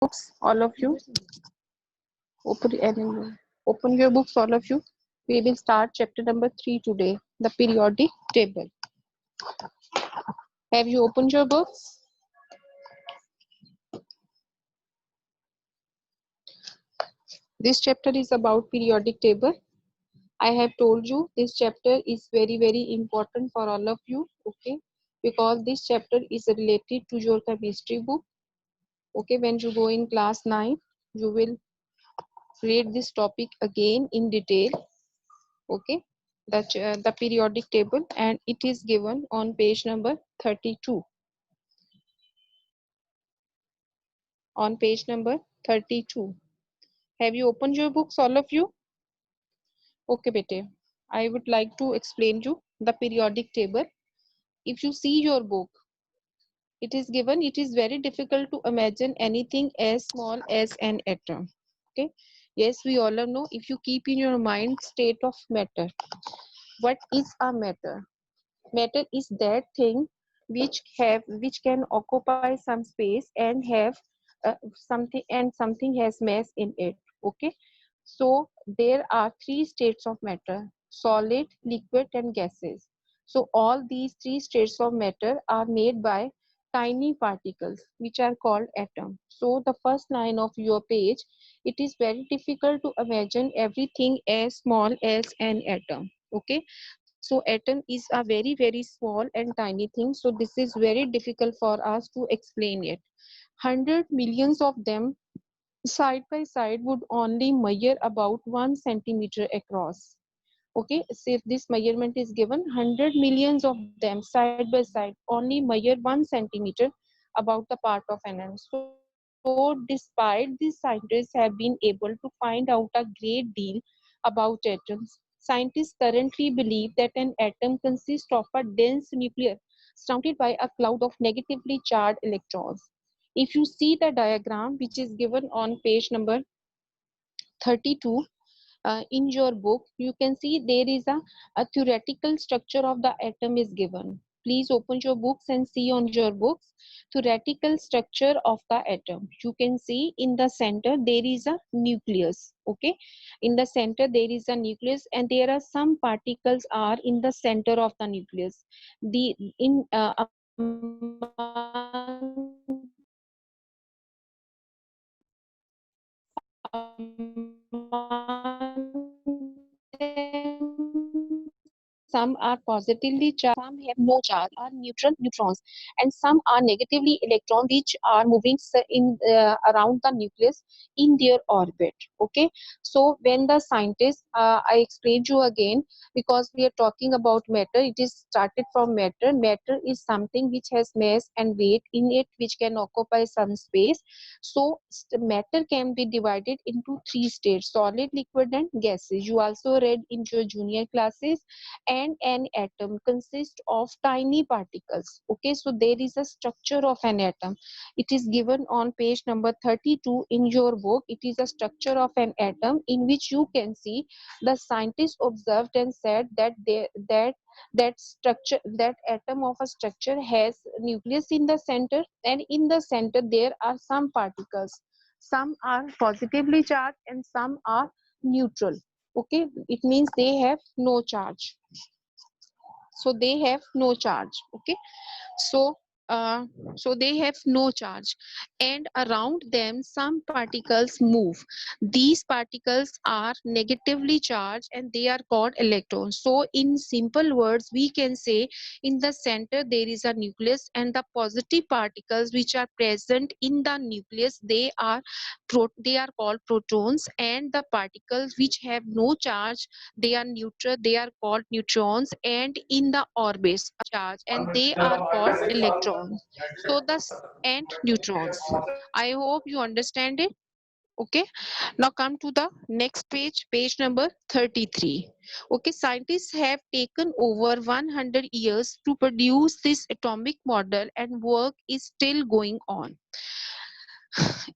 books, all of you. Open your books, all of you. We will start chapter number 3 today, the periodic table. Have you opened your books? This chapter is about periodic table. I have told you this chapter is very important for all of you, okay? Because this chapter is related to your chemistry book. Okay, when you go in class 9, you will read this topic again in detail. Okay, the periodic table, and it is given on page number 32. On page number 32. Have you opened your books, all of you? Okay, bete. I would like to explain you the periodic table. If you see your book, it is given, it is very difficult to imagine anything as small as an atom. Okay, yes, we all know. If you keep in your mind state of matter, what is a matter? Matter is that thing which can occupy some space and have something has mass in it. Okay, so there are three states of matter: solid, liquid, and gases. So all these three states of matter are made by tiny particles which are called atom. So the first line of your page, it is very difficult to imagine everything as small as an atom. Okay, so atom is a very small and tiny thing, so this is very difficult for us to explain it. 100 millions of them side by side would only measure about 1 centimeter across. Okay, so if this measurement is given, 100 millions of them side by side only measure 1 centimeter about the part of an atom. So despite these scientists have been able to find out a great deal about atoms, scientists currently believe that an atom consists of a dense nucleus surrounded by a cloud of negatively charged electrons. If you see the diagram which is given on page number 32 in your book, you can see there is a theoretical structure of the atom is given. Please open your books and see on your books theoretical structure of the atom. You can see in the center there is a nucleus. Okay, in the center there is a nucleus, and there are some particles are in the center of the nucleus. The in some are positively charged, some have no charge, are neutral neutrons, and some are negatively electron which are moving in around the nucleus in their orbit. Okay, so when the scientists, I explained you again, because we are talking about matter, it is started from matter. Matter is something which has mass and weight in it, which can occupy some space. So matter can be divided into three states: solid, liquid, and gases. You also read in your junior classes. And an atom consists of tiny particles. Okay, so there is a structure of an atom. It is given on page number 32 in your book. It is a structure of an atom in which you can see the scientists observed and said that that structure, that atom of a structure has nucleus in the center, and in the center there are some particles. Some are positively charged and some are neutral. Okay, it means they have no charge. So they have no charge. Okay, so so they have no charge, and around them some particles move. These particles are negatively charged and they are called electrons. So in simple words we can say, in the center there is a nucleus, and the positive particles which are present in the nucleus, they are called protons, and the particles which have no charge, they are neutral, they are called neutrons, and in the orbits charge, and they are called electrons. So and neutrons. I hope you understand it. Okay, now come to the next page, page number 33. Okay, scientists have taken over 100 years to produce this atomic model, and work is still going on.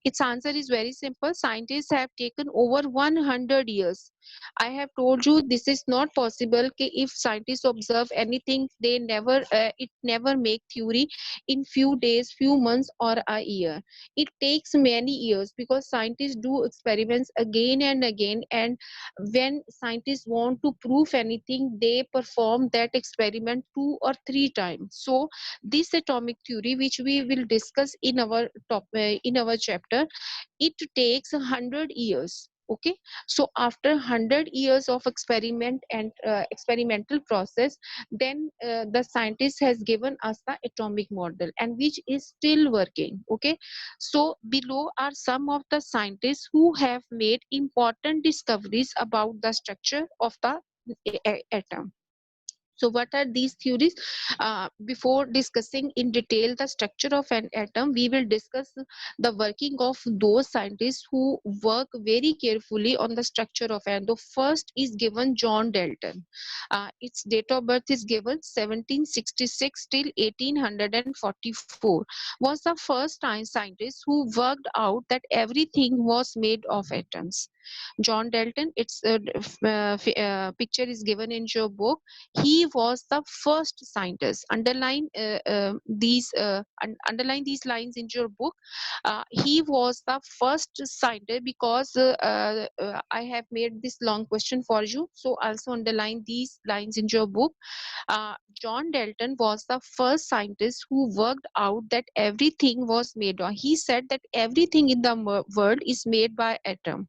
Its answer is very simple. Scientists have taken over 100 years I have told you this is not possible कि if scientists observe anything, they never it never make theory in few days, few months or a year. It takes many years because scientists do experiments again and again, and when scientists want to prove anything, they perform that experiment 2 or 3 times. So this atomic theory, which we will discuss in our in our chapter, it takes 100 years. Okay, so after 100 years of experiment and experimental process, then the scientist has given us the atomic model, and which is still working. Okay, so below are some of the scientists who have made important discoveries about the structure of the atom. So what are these theories? Before discussing in detail the structure of an atom, we will discuss the working of those scientists who work very carefully on the structure of atom. The first is given John Dalton. Its date of birth is given 1766 till 1844. Was the first time scientist who worked out that everything was made of atoms. John Dalton, its picture is given in your book. He was the first scientist. Underline these lines in your book. He was the first scientist because I have made this long question for you, so also underline these lines in your book. John Dalton was the first scientist who worked out that everything was made of. He said that everything in the world is made by atom.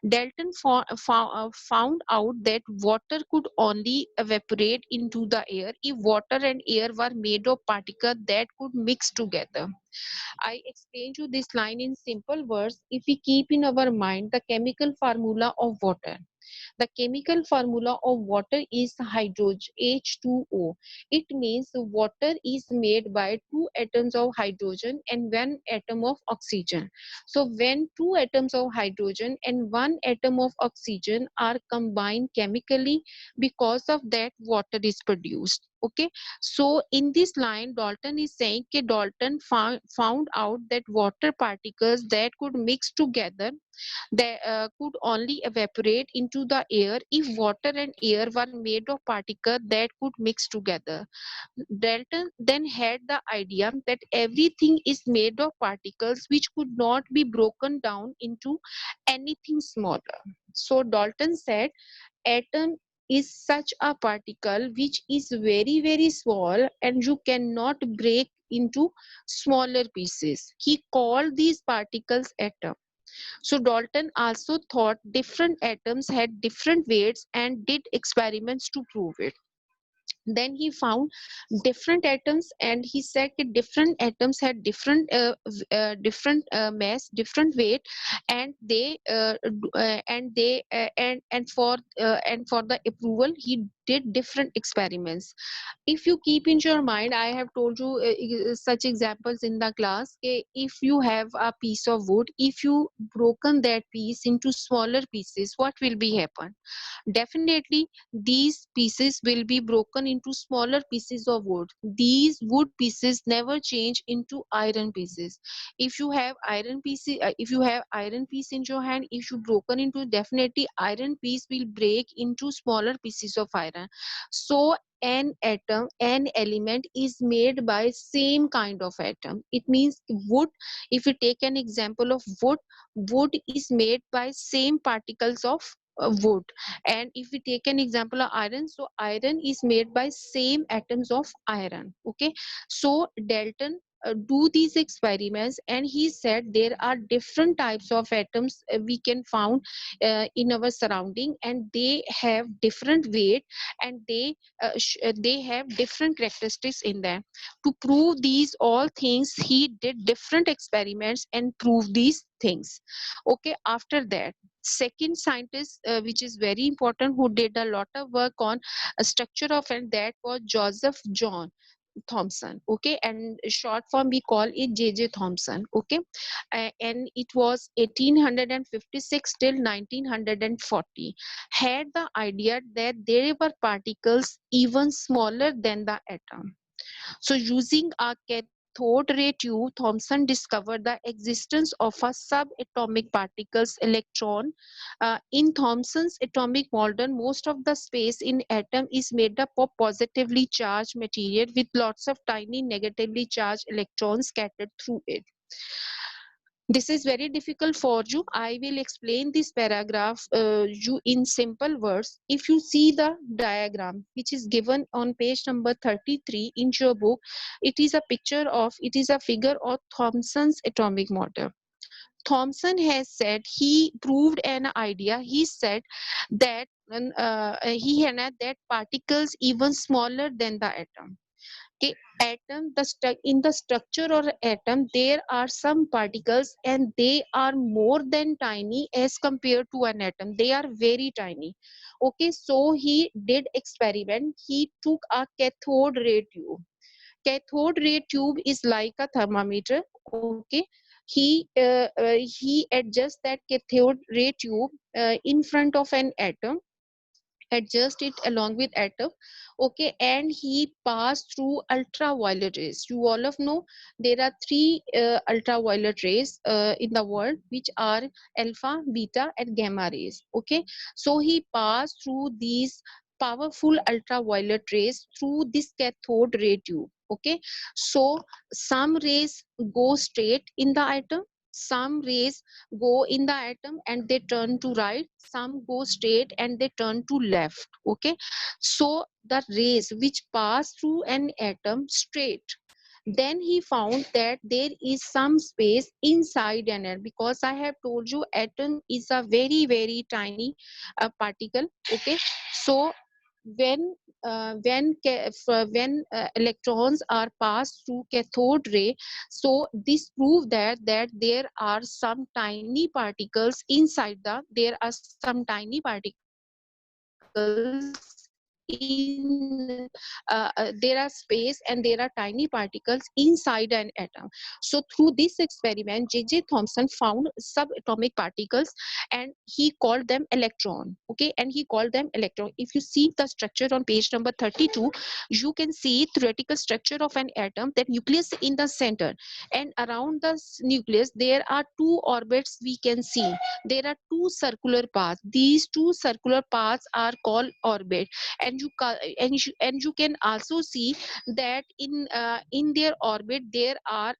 Dalton found out that water could only evaporate into the air if water and air were made of particles that could mix together. I explained you this line in simple words. If we keep in our mind the chemical formula of water, the chemical formula of water is hydrogen, H2O. It means water is made by 2 atoms of hydrogen and 1 atom of oxygen. So when 2 atoms of hydrogen and 1 atom of oxygen are combined chemically, because of that water is produced. Okay, so in this line Dalton is saying that Dalton found out that water particles that could mix together, they could only evaporate into the air if water and air were made of particles that could mix together. Dalton then had the idea that everything is made of particles which could not be broken down into anything smaller. So Dalton said atom is such a particle which is very very small and you cannot break into smaller pieces. He called these particles atoms. So Dalton also thought different atoms had different weights and did experiments to prove it. Then he found different atoms and he said that different atoms had different mass, different weight, and and for the approval he did different experiments. If you keep in your mind, I have told you such examples in the class. If you have a piece of wood, if you broken that piece into smaller pieces, what will be happen? Definitely these pieces will be broken into smaller pieces of wood. These wood pieces never change into iron pieces. If you have iron piece in your hand, if you broken into, definitely iron piece will break into smaller pieces of iron. So an element is made by same kind of atom. It means wood, if you take an example of wood, wood is made by same particles of wood. And if we take an example of iron, so iron is made by same atoms of iron. Okay, so Dalton do these experiments and he said there are different types of atoms we can found in our surrounding, and they have different weight, and they have different characteristics in them. To prove these all things, he did different experiments and proved these things. Okay, after that, second scientist which is very important, who did a lot of work on a structure of, and that was Joseph John Thomson. Okay, and short form we call it JJ Thomson. Okay, and it was 1856 till 1940. Had the idea that there were particles even smaller than the atom. So using a cathode ray tube, Thomson discovered the existence of a subatomic particles electron. In Thomson's atomic model, most of the space in atom is made up of positively charged material with lots of tiny negatively charged electrons scattered through it. This is very difficult for you. I will explain this paragraph you in simple words. If you see the diagram which is given on page number 33 in your book, it is a figure of Thomson's atomic model. Thomson has said he proved an idea. He said that he had that particles even smaller than the atom. Okay, atom in the structure of atom there are some particles and they are more than tiny as compared to an atom. They are very tiny. Okay, so he did experiment. He took a cathode ray tube. Cathode ray tube is like a thermometer. Okay, he adjusts that cathode ray tube in front of an atom, adjust it along with atom. Okay, and he passed through ultraviolet rays. You all of know there are three ultraviolet rays in the world, which are alpha, beta and gamma rays. Okay, so he passed through these powerful ultraviolet rays through this cathode ray tube. Okay, so some rays go straight in the atom, some rays go in the atom and they turn to right, some go straight and they turn to left. Okay, so the rays which pass through an atom straight, then he found that there is some space inside an atom, because I have told you atom is a very very tiny particle. Okay, so when electrons are passed through cathode ray, so this proves that there are some tiny particles inside there are some tiny particles there are space and there are tiny particles inside an atom. So through this experiment, J.J. Thomson found subatomic particles and he called them electron. Okay, and he called them electron. If you see the structure on page number 32, you can see theoretical structure of an atom, that nucleus in the center, and around the nucleus there are two orbits we can see. There are two circular paths. These two circular paths are called orbit, and and you can also see that in their orbit there are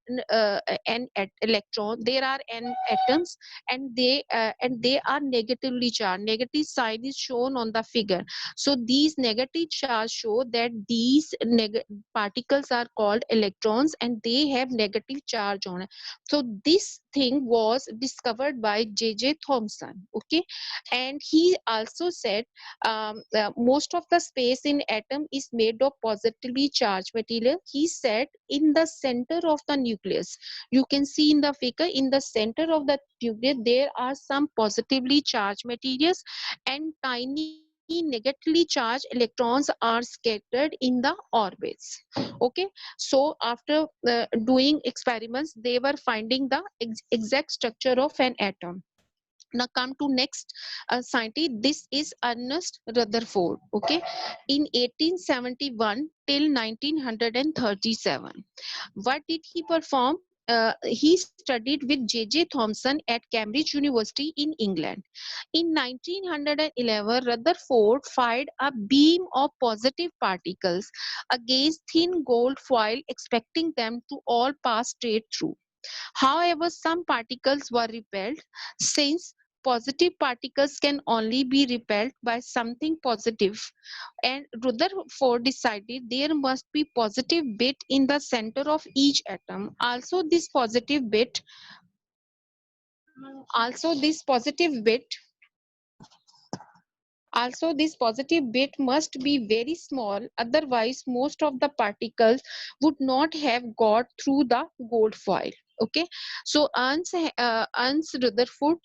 an electron, there are an atoms, and they are negatively charged. Negative sign is shown on the figure. So these negative charge show that these particles are called electrons and they have negative charge on it. So this thing was discovered by J.J. Thomson. Okay, and he also said most of the space in atom is made of positively charged material. He said in the center of the nucleus, you can see in the figure, in the center of the nucleus there are some positively charged materials and tiny negatively charged electrons are scattered in the orbits. Okay, so after doing experiments they were finding the exact structure of an atom. Now come to next scientist. This is Ernest Rutherford. Okay, in 1871 till 1937, what did he perform? He studied with J.J. Thomson at Cambridge University in England. In 1911, Rutherford fired a beam of positive particles against thin gold foil, expecting them to all pass straight through. However, some particles were repelled. Since positive particles can only be repelled by something positive, and Rutherford decided there must be positive bit in the center of each atom. Also this positive bit Also, this positive bit must be very small, otherwise, most of the particles would not have got through the gold foil. Okay, so Rutherford,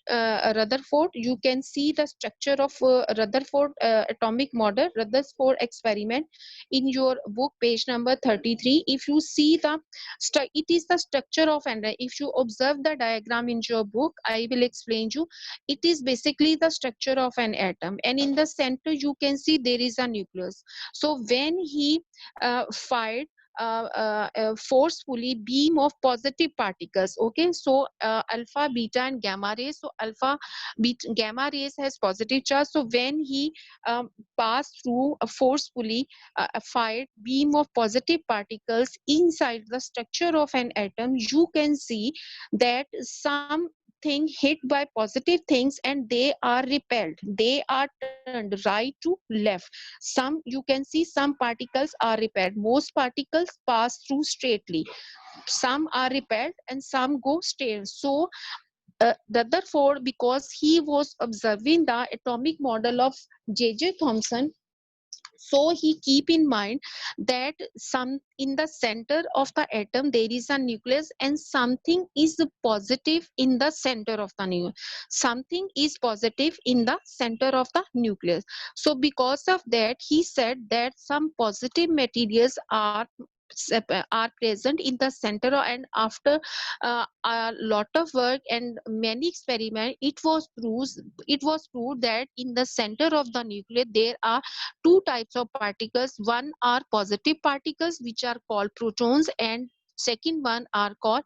you can see the structure of Rutherford atomic model, Rutherford experiment in your book, page number 33. If you see it is the structure of, and if you observe the diagram in your book, I will explain you. It is basically the structure of an atom, and in the center you can see there is a nucleus. So when he fired forcefully beam of positive particles. Okay, so alpha, beta, and gamma rays. So alpha, beta, gamma rays has positive charge. So when he passed through a forcefully fired beam of positive particles inside the structure of an atom, you can see that something hit by positive things and they are repelled, they are turned right to left. Some, you can see some particles are repelled, most particles pass through straightly, some are repelled and some go straight. So Rutherford, because he was observing the atomic model of J.J. Thomson, so he keep in mind that some in the center of the atom there is a nucleus and something is positive in the center of the nucleus, something is positive in the center of the nucleus. So because of that he said that some positive materials are present in the center, and after a lot of work and many experiments, it was proved that in the center of the nucleus there are two types of particles. One are positive particles which are called protons, and second one are called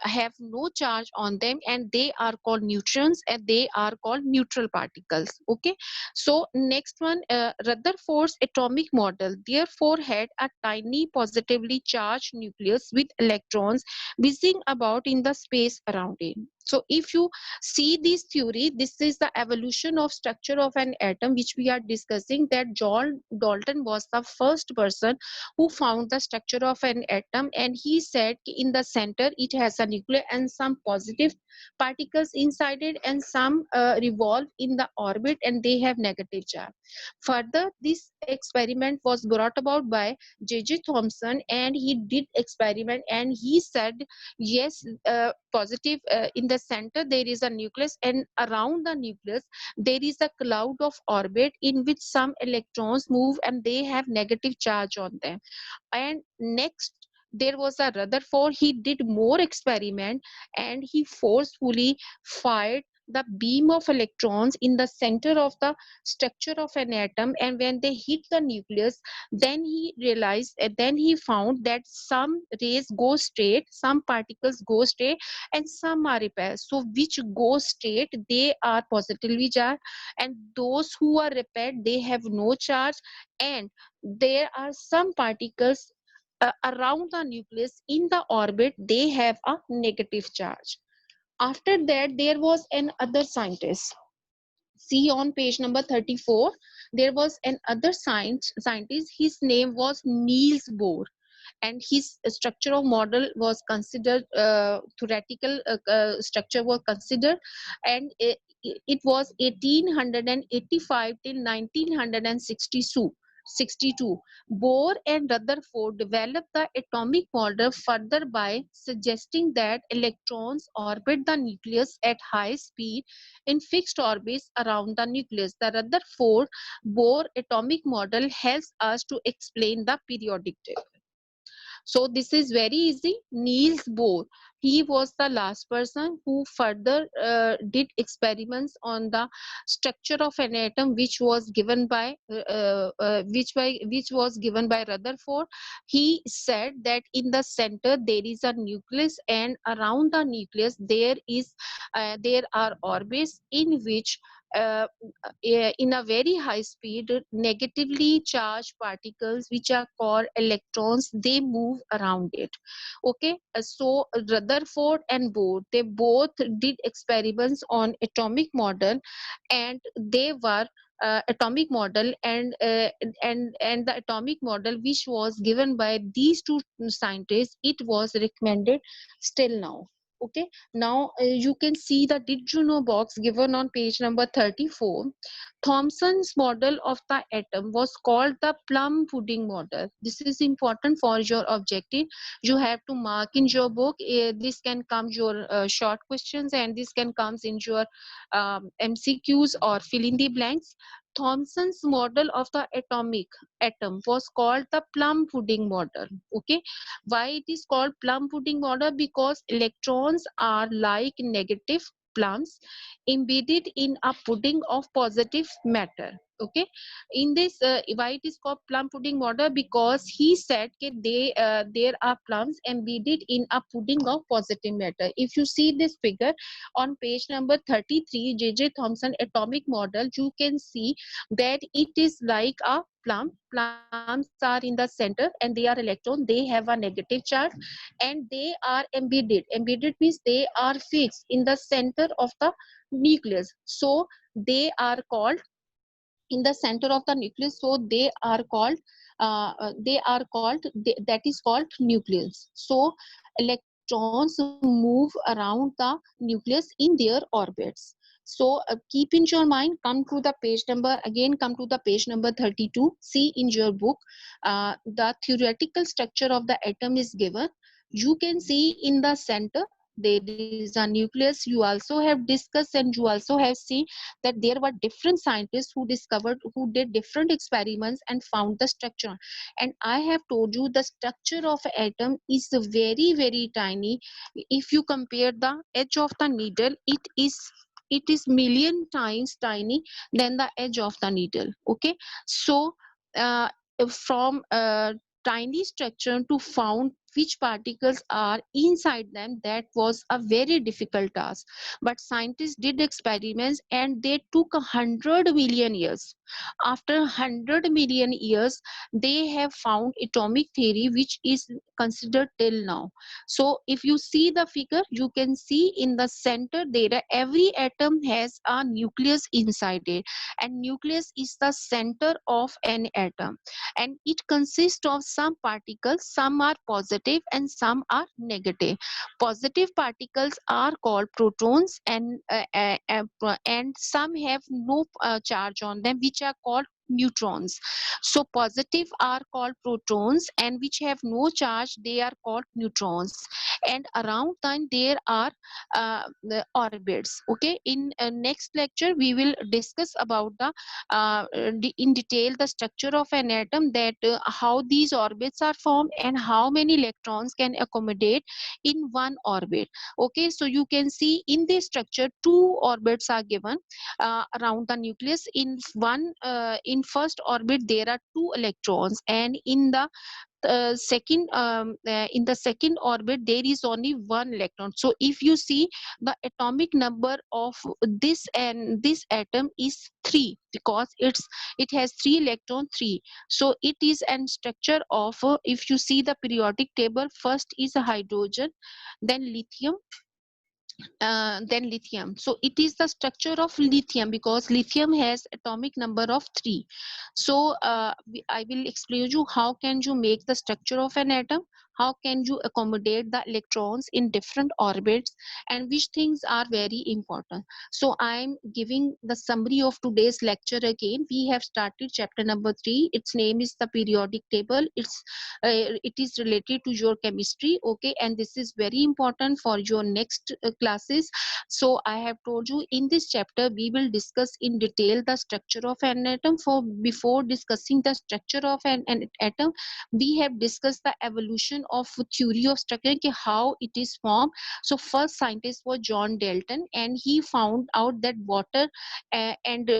have no charge on them and they are called neutrons, and they are called neutral particles. Okay, so next one, Rutherford's atomic model therefore had a tiny positively charged nucleus with electrons whizzing about in the space around it. So if you see this theory, this is the evolution of structure of an atom which we are discussing, that John Dalton was the first person who found the structure of an atom, and he said in the center it has a nucleus and some positive particles inside it, and some revolve in the orbit and they have negative charge. Further, this experiment was brought about by J.J. Thomson, and he did experiment and he said yes, positive in the center there is a nucleus, and around the nucleus there is a cloud of orbit in which some electrons move and they have negative charge on them. And next there was a Rutherford, he did more experiment and he forcefully fired the beam of electrons in the center of the structure of an atom, and when they hit the nucleus, then he realized, then he found that some rays go straight, some particles go straight, and some are repelled. So which go straight, they are positively charged, and those who are repelled, they have no charge. And there are some particles around the nucleus in the orbit, they have a negative charge. After that there was another scientist. See on page number 34, there was another scientist, his name was Niels Bohr, and his structure of model was considered, theoretical structure was considered, and it was 1885 till 1962. Bohr and Rutherford developed the atomic model further by suggesting that electrons orbit the nucleus at high speed in fixed orbits around the nucleus. The Rutherford Bohr atomic model helps us to explain the periodic table. So this is very easy. Niels Bohr, he was the last person who further did experiments on the structure of an atom, which was given by which was given by Rutherford. He said that in the center there is a nucleus, and around the nucleus there are orbits in which in a very high speed negatively charged particles which are called electrons, they move around it. Okay, so Rutherford and Bohr, they both did experiments on atomic model, and they were atomic model, and the atomic model which was given by these two scientists, it was recommended still now. Okay, now you can see the did you know box given on page number 34. Thomson's model of the atom was called the plum pudding model. This is important for your objective. You have to mark in your book. This can come your short questions, and this can comes in your MCQs or fill in the blanks. Thomson's model of the atomic atom was called the plum pudding model. Okay, why it is called plum pudding model? Because electrons are like negative plums embedded in a pudding of positive matter. Okay, in this why it is called plum pudding model, because he said that there are plums embedded in a pudding of positive matter. If you see this figure on page number 33, JJ Thomson atomic model, you can see that it is like a plum. Plums are in the center and they are electron, they have a negative charge, and they are embedded means they are fixed in the center of the nucleus, so they are called in the center of the nucleus, so that is called nucleus. So electrons move around the nucleus in their orbits. So keep in your mind, come to the page number again, come to the page number 32, see in your book, the theoretical structure of the atom is given. You can see in the center there is a nucleus. You also have discussed and you also have seen that there were different scientists who did different experiments and found the structure. And I have told you the structure of atom is very tiny. If you compare the edge of the needle, it is million times tiny than the edge of the needle. Okay, so uh, from tiny structure to found which particles are inside them, that was a very difficult task. But scientists did experiments and they took 100 million years. After 100 million years, they have found atomic theory which is considered till now. So if you see the figure, you can see in the center there every atom has a nucleus inside it, and nucleus is the center of an atom, and it consists of some particles, some are positive and some are negative. Positive particles are called protons, and some have no charge on them, which are called neutrons. So positive are called protons, and which have no charge, they are called neutrons. And around them there are the orbits. Okay, in next lecture we will discuss about in detail the structure of an atom, that how these orbits are formed and how many electrons can accommodate in one orbit. Okay, so you can see in this structure two orbits are given around the nucleus. In first orbit there are two electrons, and in the second orbit there is only one electron. So if you see, the atomic number of this atom is 3, because it has 3 electron 3. So it is an structure of, if you see the periodic table, first is a hydrogen, then lithium, then lithium. So it is the structure of lithium, because lithium has atomic number of 3. So I will explain you how can you make the structure of an atom, how can you accommodate the electrons in different orbits, and which things are very important. So I am giving the summary of today's lecture again. We have started chapter number 3. Its name is the periodic table. It is related to your chemistry. Okay, and this is very important for your next classes. So I have told you in this chapter we will discuss in detail the structure of an atom. For before discussing the structure of an atom, we have discussed the evolution of theory of structure, how it is formed. So first scientist was John Dalton, and he found out that water and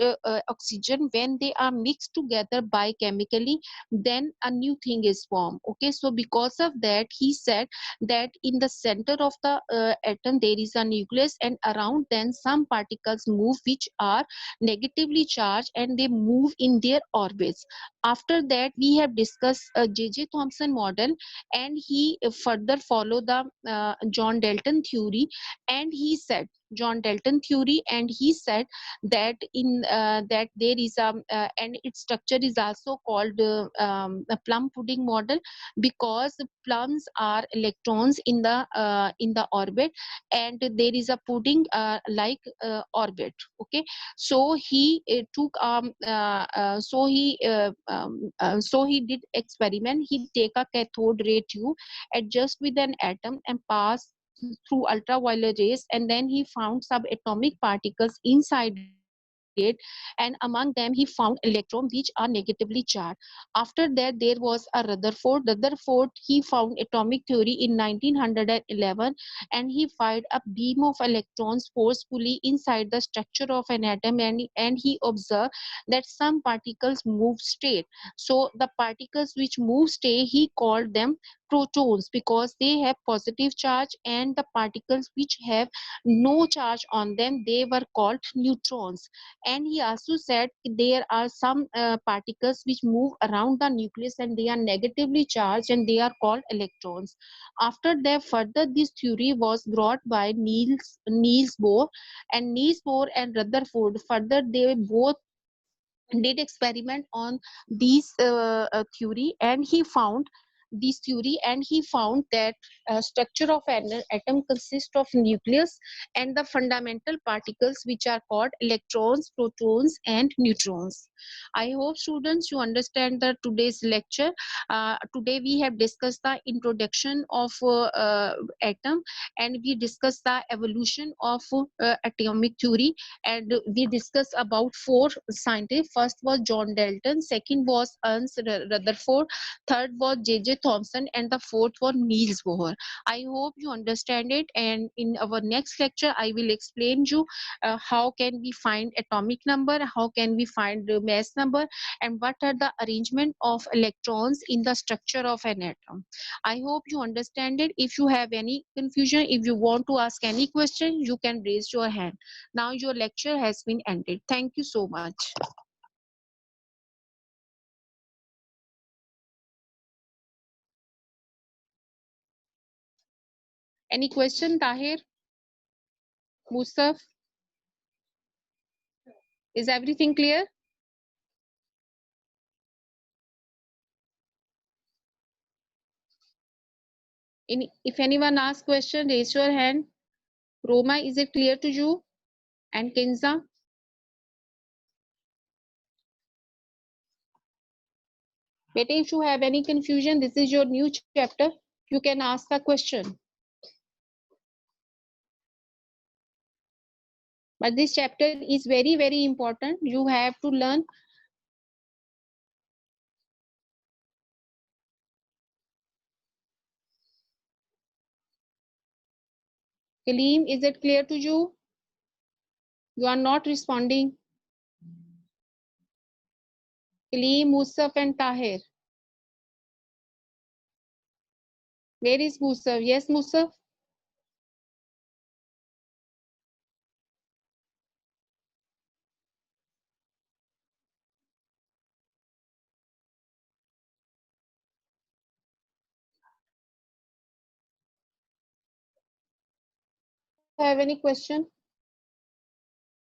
oxygen, when they are mixed together biochemically, then a new thing is formed. Okay, so because of that, he said that in the center of the atom there is a nucleus, and around then some particles move which are negatively charged, and they move in their orbits. After that we have discussed JJ Thomson model, and he further followed the John Dalton theory, and he said John Dalton theory, and he said that in that there is and its structure is also called a plum pudding model, because plums are electrons in the orbit, and there is a pudding like orbit. Okay, so he took so he did experiment. He take a cathode ray tube, adjust with an atom, and pass through ultraviolet rays, and then he found subatomic particles inside it, and among them he found electrons which are negatively charged. After that there was a Rutherford he found atomic theory in 1911, and he fired a beam of electrons forcefully inside the structure of an atom, and he observed that some particles move straight. So the particles which move straight he called them protons because they have positive charge, and the particles which have no charge on them they were called neutrons. And he also said there are some particles which move around the nucleus and they are negatively charged and they are called electrons. After that further this theory was brought by Niels Bohr, and Niels Bohr and Rutherford further they both did experiment on these theory, and he found this theory and he found that structure of an atom consists of nucleus and the fundamental particles which are called electrons, protons and neutrons. I hope students you understand the today's lecture. Today we have discussed the introduction of atom, and we discussed the evolution of atomic theory, and we discussed about four scientists. First was John Dalton, second was Ernst Rutherford, third was J.J. Thomson, and the fourth was Niels Bohr. I hope you understand it, and in our next lecture I will explain you how can we find atomic number, how can we find the mass number, and what are the arrangement of electrons in the structure of an atom. I hope you understand it. If you have any confusion, if you want to ask any question, you can raise your hand. Now your lecture has been ended. Thank you so much. Any question, Tahir? Musaf? Is everything clear? If anyone asks question, raise your hand. Roma, is it clear to you? And Kenza? But if you have any confusion, this is your new chapter. You can ask a question. But this chapter is very, very important. You have to learn. Kaleem, is it clear to you? You are not responding. Kaleem, Musaf, and Tahir. Where is Musaf? Yes, Musaf? Have any question?